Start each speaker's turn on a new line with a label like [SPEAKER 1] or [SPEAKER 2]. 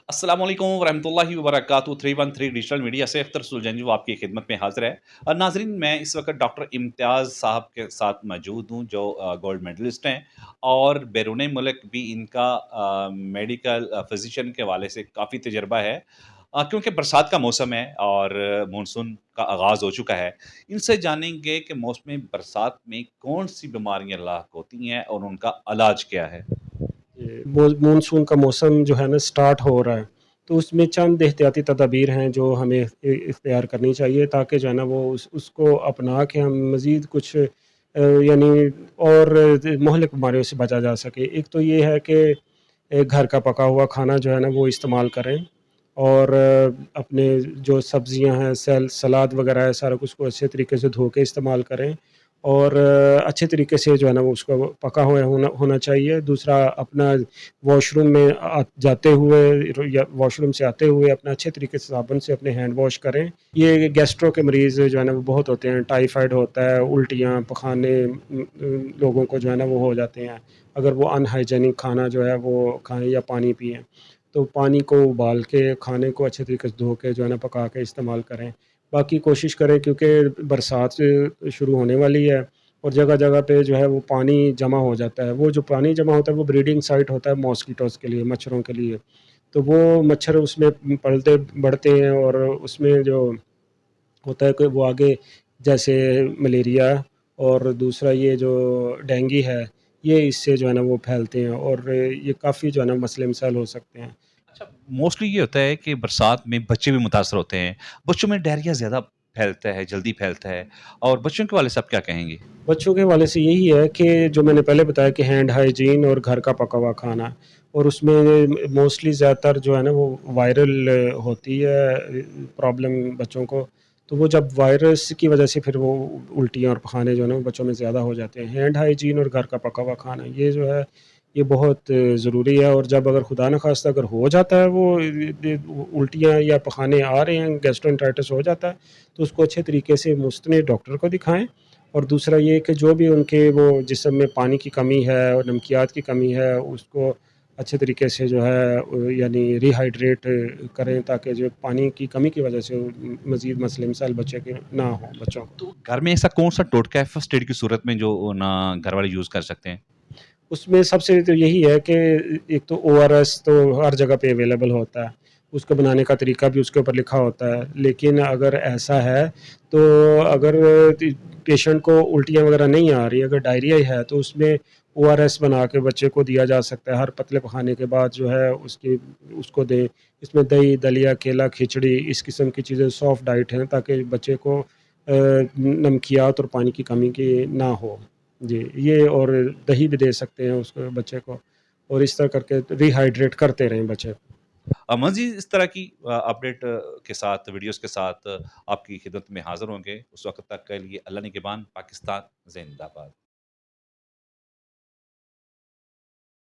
[SPEAKER 1] अस्सलाम वालेकुम वरहमतुल्लाहि वबरकातुहू 313 डिजिटल मीडिया से अख्तर सुलझानी वो आपकी खिदमत में हाजिर है। और नाजरीन, मैं इस वक्त डॉक्टर इम्तियाज़ साहब के साथ मौजूद हूँ जो गोल्ड मेडलिस्ट हैं और बैरून मुल्क भी इनका मेडिकल फिजिशियन के हवाले से काफ़ी तजर्बा है। क्योंकि बरसात का मौसम है और मानसून का आगाज़ हो चुका है। इनसे जानेंगे कि मौसम बरसात में कौन सी बीमारियाँ लाक होती हैं और उनका इलाज क्या है।
[SPEAKER 2] मानसून का मौसम जो है ना स्टार्ट हो रहा है, तो उसमें चंद एहतियाती तदाबीर हैं जो हमें इख्तियार करनी चाहिए ताकि जो है ना वो उसको अपना के हम मज़ीद कुछ यानी और मुहलिक बीमारियों से बचा जा सके। एक तो ये है कि घर का पका हुआ खाना जो है ना वो इस्तेमाल करें और अपने जो सब्ज़ियाँ हैं सलाद वग़ैरह है सारा कुछ को अच्छे तरीके से धो के इस्तेमाल करें और अच्छे तरीके से जो है ना वो उसको पका हुआ होना होना चाहिए। दूसरा अपना वॉशरूम में जाते हुए या वॉशरूम से आते हुए अपना अच्छे तरीके से साबुन से अपने हैंड वॉश करें। ये गैस्ट्रो के मरीज़ जो है ना वो बहुत होते हैं, टाइफाइड होता है, उल्टियाँ, पखाने लोगों को जो है ना वो हो जाते हैं। अगर वो अनहाइजीनिक खाना जो है वो खाएँ या पानी पिएँ। तो पानी को उबाल के खाने को अच्छे तरीके से धो के जो है ना पका के इस्तेमाल करें। बाकी कोशिश करें क्योंकि बरसात शुरू होने वाली है और जगह-जगह पे जो है वो पानी जमा हो जाता है। वो जो पानी जमा होता है वो ब्रीडिंग साइट होता है मॉस्किटोज़ के लिए, मच्छरों के लिए। तो वो मच्छर उसमें पलते बढ़ते हैं और उसमें जो होता है कि वो आगे जैसे मलेरिया और दूसरा ये जो डेंगू है, ये इससे जो है ना वो फैलते हैं और ये काफ़ी जो है ना मसले मसाइल हो सकते हैं।
[SPEAKER 1] अच्छा, मोस्टली ये होता है कि बरसात में बच्चे भी मुतासर होते हैं। बच्चों में डायरिया ज़्यादा फैलता है, जल्दी फैलता है और बच्चों के हवाले से आप क्या कहेंगे?
[SPEAKER 2] बच्चों के हवाले से यही है कि जो मैंने पहले बताया कि हैंड हाइजीन और घर का पका हुआ खाना और उसमें मोस्टली ज़्यादातर जो है ना वो वायरल होती है प्रॉब्लम बच्चों को। तो वो जब वायरस की वजह से फिर वो उल्टियाँ और पखाने जो है ना वो बच्चों में ज़्यादा हो जाते हैं। हैंड हाइजीन और घर का पका हुआ खाना ये जो है ये बहुत ज़रूरी है और जब अगर खुदा न ख़ास्ता अगर हो जाता है वो उल्टियाँ या पखाने आ रहे हैं, गैस्ट्रोएंटेराइटिस हो जाता है, तो उसको अच्छे तरीके से मुस्तनिद डॉक्टर को दिखाएँ। और दूसरा ये कि जो भी उनके वो जिस्म में पानी की कमी है और नमकियात की कमी है, उसको अच्छे तरीके से जो है यानी रिहाइड्रेट करें ताकि जो पानी की कमी की वजह से मज़ीद मसले मसाइल बच्चे के ना हों बच्चों को।
[SPEAKER 1] तो घर में ऐसा कौन-सा टोटका है फर्स्ट एड की सूरत में जो ना घर वाले यूज़ कर सकते हैं?
[SPEAKER 2] उसमें सबसे तो यही है कि एक तो ओआरएस तो हर जगह पे अवेलेबल होता है, उसको बनाने का तरीका भी उसके ऊपर लिखा होता है। लेकिन अगर ऐसा है, तो अगर पेशेंट को उल्टियाँ वगैरह नहीं आ रही, अगर डायरिया ही है, तो उसमें ओआरएस बना के बच्चे को दिया जा सकता है। हर पतले खाने के बाद जो है उसको दें। इसमें दही, दलिया, केला, खिचड़ी इस किस्म की चीज़ें सॉफ्ट डाइट हैं ताकि बच्चे को नमकियात और पानी की कमी की ना हो। जी, ये और दही भी दे सकते हैं उसको बच्चे को और इस तरह करके रिहाइड्रेट करते रहें बच्चे को।
[SPEAKER 1] मज़ीद इस तरह की अपडेट के साथ, वीडियोज़ के साथ आपकी खिदमत में हाज़िर होंगे। उस वक़्त तक के लिए अल्लाह निगहबान, पाकिस्तान ज़िंदाबाद।